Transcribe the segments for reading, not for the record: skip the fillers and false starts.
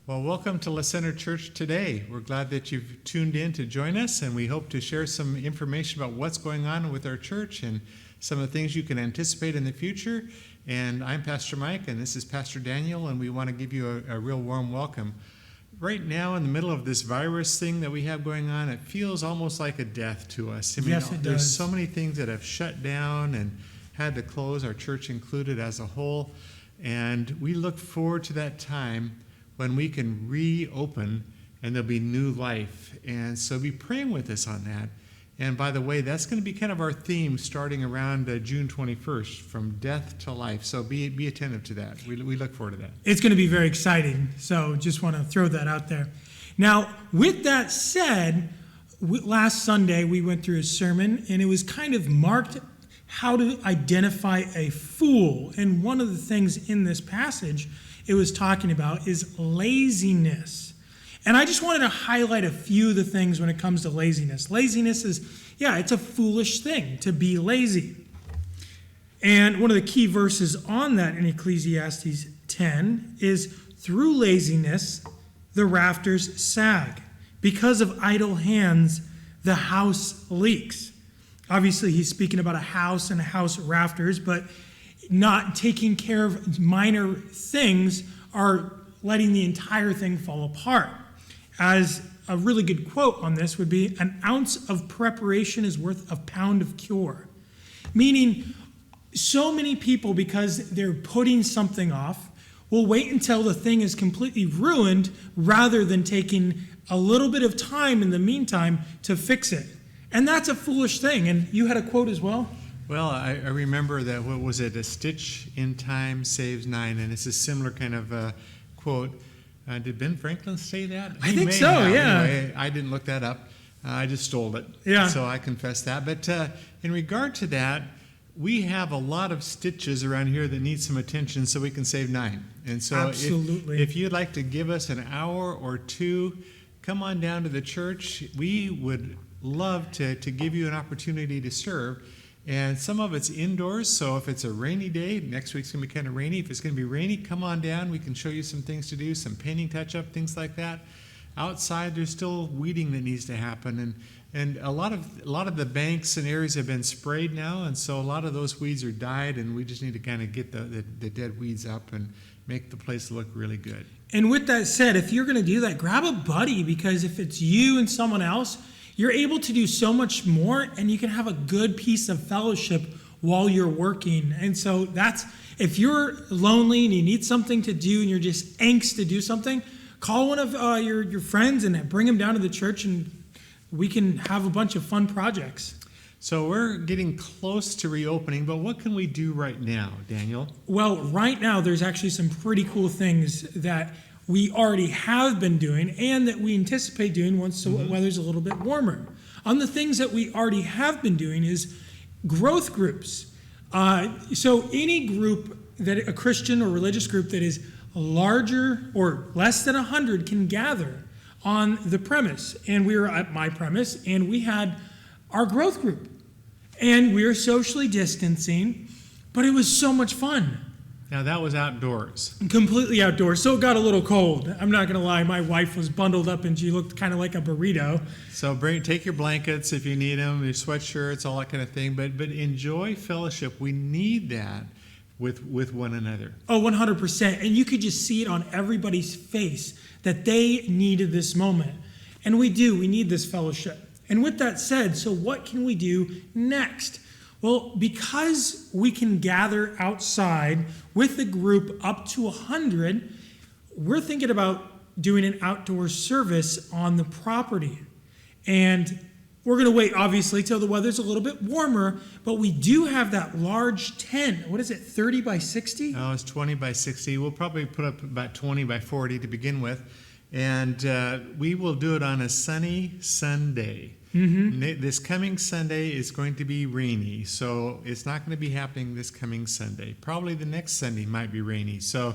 Well, welcome to La Center Church today. We're glad that you've tuned in to join us, and we hope to share some information about what's going on with our church and some of the things you can anticipate in the future. And I'm Pastor Mike, and this is Pastor Daniel, and we want to give you a real warm welcome. Right now, in the middle of this virus thing that we have going on, it feels almost like a death to us. Yes, it does. There's so many things that have shut down and had to close, our church included as a whole. And we look forward to that time when we can reopen and there'll be new life. And so be praying with us on that. And by the way, that's going to be kind of our theme starting around June 21st, from death to life. So be attentive to that. We look forward to that. It's going to be very exciting. So just want to throw that out there. Now, with that said, last Sunday we went through a sermon and it was kind of marked how to identify a fool. And one of the things in this passage it was talking about is laziness. And I just wanted to highlight a few of the things when it comes to laziness. Laziness is, it's a foolish thing to be lazy. And one of the key verses on that in Ecclesiastes 10 is, through laziness, the rafters sag. Because of idle hands, the house leaks. Obviously, he's speaking about a house and house rafters, but not taking care of minor things are letting the entire thing fall apart. As a really good quote on this would be, an ounce of preparation is worth a pound of cure. Meaning, so many people, because they're putting something off, will wait until the thing is completely ruined rather than taking a little bit of time in the meantime to fix it. And that's a foolish thing. And you had a quote as well? Well, I remember that, what was it? A stitch in time saves nine. And it's a similar kind of quote. Did Ben Franklin say that? I think so, yeah. Anyway, I didn't look that up. I just stole it. Yeah. So I confess that. But in regard to that, we have a lot of stitches around here that need some attention so we can save nine. And so absolutely. If you'd like to give us an hour or two, come on down to the church. We would love to give you an opportunity to serve. And some of it's indoors, so if it's a rainy day, next week's going to be kind of rainy. If it's going to be rainy, come on down. We can show you some things to do, some painting touch-up, things like that. Outside, there's still weeding that needs to happen. And a lot of the banks and areas have been sprayed now, and so a lot of those weeds are died, and we just need to kind of get the dead weeds up and make the place look really good. And with that said, if you're going to do that, grab a buddy, because if it's you and someone else, you're able to do so much more, and you can have a good piece of fellowship while you're working. And so if you're lonely and you need something to do and you're just anxious to do something, call one of your friends and bring them down to the church, and we can have a bunch of fun projects. So we're getting close to reopening, but what can we do right now, Daniel? Well, right now there's actually some pretty cool things that we already have been doing and that we anticipate doing once the weather's a little bit warmer. On the things that we already have been doing is growth groups. So any group, that a Christian or religious group that is larger or less than 100 can gather on the premise. And we were at my premise, and we had our growth group. And we were socially distancing, but it was so much fun. Now, that was outdoors. Completely outdoors. So it got a little cold. I'm not going to lie. My wife was bundled up, and she looked kind of like a burrito. So take your blankets if you need them, your sweatshirts, all that kind of thing. But enjoy fellowship. We need that with one another. Oh, 100%. And you could just see it on everybody's face that they needed this moment. And we do. We need this fellowship. And with that said, so what can we do next? Well, because we can gather outside with the group up to 100, we're thinking about doing an outdoor service on the property. And we're going to wait, obviously, till the weather's a little bit warmer, but we do have that large tent. What is it, 30 by 60? No, it's 20 by 60. We'll probably put up about 20 by 40 to begin with. And we will do it on a sunny Sunday. Mm-hmm. This coming Sunday is going to be rainy, so it's not going to be happening this coming Sunday. Probably the next Sunday might be rainy. So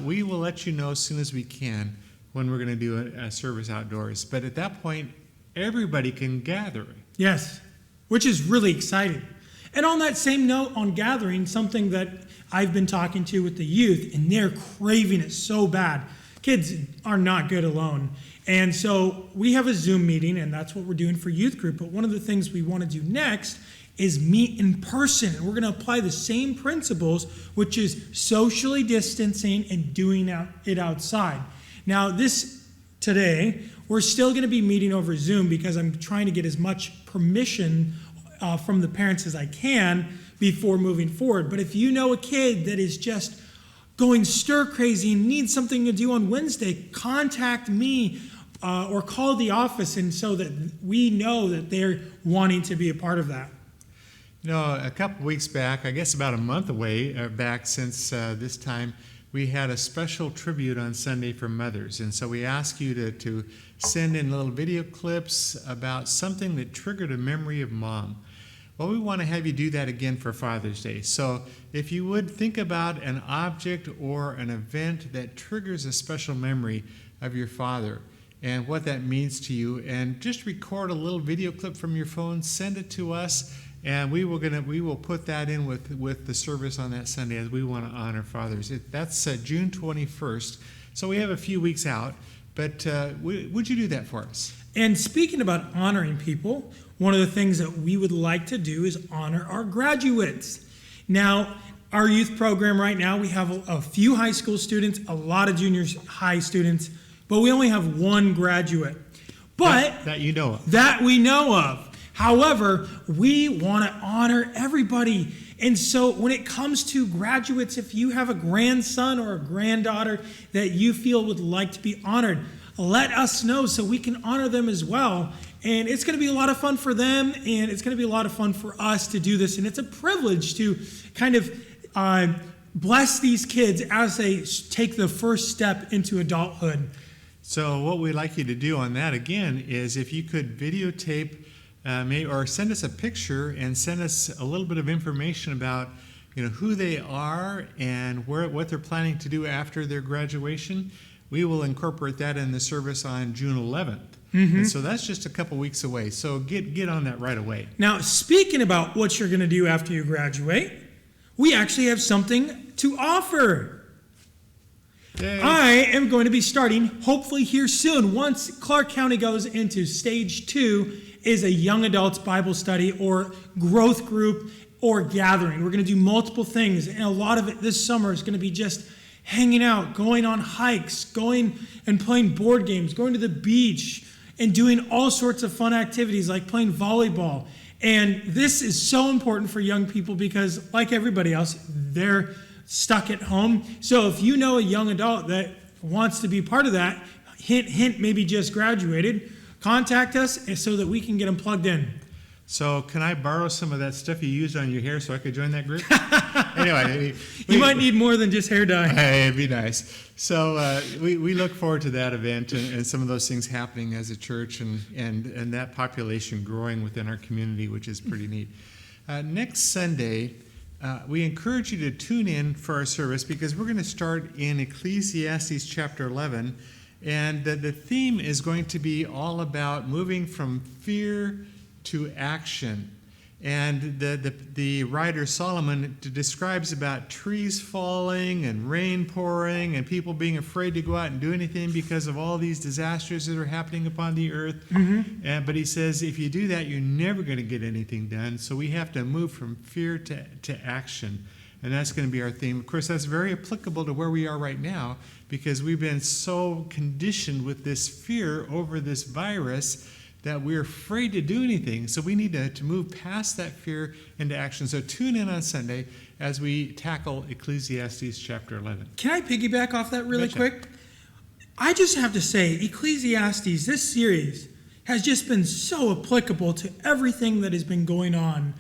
we will let you know as soon as we can when we're going to do a service outdoors. But at that point, everybody can gather. Yes, which is really exciting. And on that same note, on gathering, something that I've been talking to with the youth, and they're craving it so bad. kids are not good alone. And so we have a Zoom meeting, and that's what we're doing for youth group. But one of the things we want to do next is meet in person. And we're going to apply the same principles, which is socially distancing and doing it outside. Now, today, we're still going to be meeting over Zoom because I'm trying to get as much permission from the parents as I can before moving forward. But if you know a kid that is just going stir crazy and needs something to do on Wednesday, contact me or call the office, and so that we know that they're wanting to be a part of that. You know, a couple weeks back, I guess about a month back since this time, we had a special tribute on Sunday for mothers. And so we asked you to send in little video clips about something that triggered a memory of mom. Well, we want to have you do that again for Father's Day. So if you would think about an object or an event that triggers a special memory of your father and what that means to you, and just record a little video clip from your phone, send it to us, and we will put that in with the service on that Sunday, as we want to honor fathers. That's June 21st, so we have a few weeks out, but would you do that for us? And speaking about honoring people, one of the things that we would like to do is honor our graduates. Now, our youth program right now, we have a few high school students, a lot of junior high students, but we only have one graduate. But that you know of. That we know of. However, we want to honor everybody. And so when it comes to graduates, if you have a grandson or a granddaughter that you feel would like to be honored, let us know so we can honor them as well. And it's going to be a lot of fun for them, and it's going to be a lot of fun for us to do this. And it's a privilege to kind of bless these kids as they take the first step into adulthood. So what we'd like you to do on that, again, is if you could videotape or send us a picture and send us a little bit of information about who they are and what they're planning to do after their graduation. We will incorporate that in the service on June 11th. Mm-hmm. And so that's just a couple weeks away. So get on that right away. Now, speaking about what you're going to do after you graduate, we actually have something to offer. Yay. I am going to be starting, hopefully here soon, once Clark County goes into stage 2, is a young adults Bible study or growth group or gathering. We're going to do multiple things, and a lot of it this summer is going to be just hanging out, going on hikes, going and playing board games, going to the beach, and doing all sorts of fun activities like playing volleyball. And this is so important for young people because, like everybody else, they're stuck at home. So if you know a young adult that wants to be part of that, hint, maybe just graduated, contact us so that we can get them plugged in. So can I borrow some of that stuff you used on your hair so I could join that group? Anyway. You might need more than just hair dye. Hey, it'd be nice. So we look forward to that event and some of those things happening as a church and that population growing within our community, which is pretty neat. Next Sunday, we encourage you to tune in for our service because we're going to start in Ecclesiastes chapter 11. And the theme is going to be all about moving from fear to action. And the writer Solomon describes about trees falling and rain pouring and people being afraid to go out and do anything because of all these disasters that are happening upon the earth. Mm-hmm. But he says if you do that, you're never going to get anything done. So we have to move from fear to action. And that's going to be our theme. Of course, that's very applicable to where we are right now because we've been so conditioned with this fear over this virus that we're afraid to do anything. So we need to move past that fear into action. So tune in on Sunday as we tackle Ecclesiastes chapter 11. Can I piggyback off that really quick? I just have to say, Ecclesiastes, this series, has just been so applicable to everything that has been going on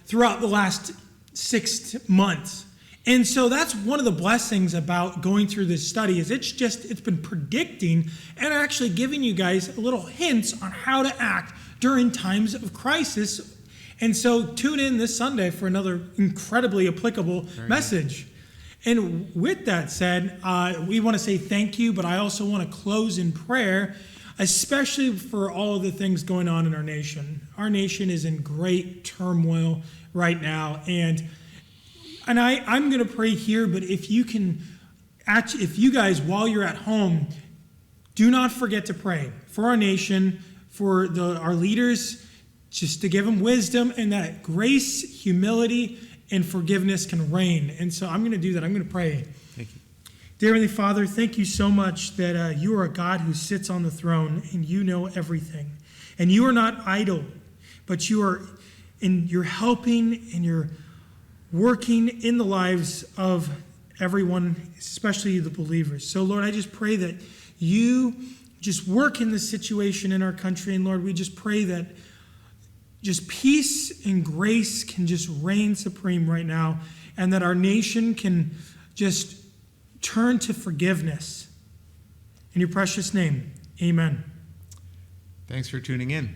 throughout the last 6 months. And so that's one of the blessings about going through this study is it's been predicting and actually giving you guys a little hints on how to act during times of crisis. And so tune in this Sunday for another incredibly applicable message. And with that said, we want to say thank you, but I also want to close in prayer, especially for all of the things going on in our nation. Our nation is in great turmoil right now, and I'm going to pray here, but if you can if you guys, while you're at home, do not forget to pray for our nation, for our leaders, just to give them wisdom, and that grace, humility, and forgiveness can reign. And so I'm going to do that. I'm going to pray. Thank you. Dear Heavenly Father, thank you so much that you are a God who sits on the throne and you know everything. And you are not idle, but you're helping and you're working in the lives of everyone, especially the believers. So Lord, I just pray that you just work in this situation in our country. And Lord, we just pray that just peace and grace can just reign supreme right now, and that our nation can just turn to forgiveness. In your precious name, amen. Thanks for tuning in.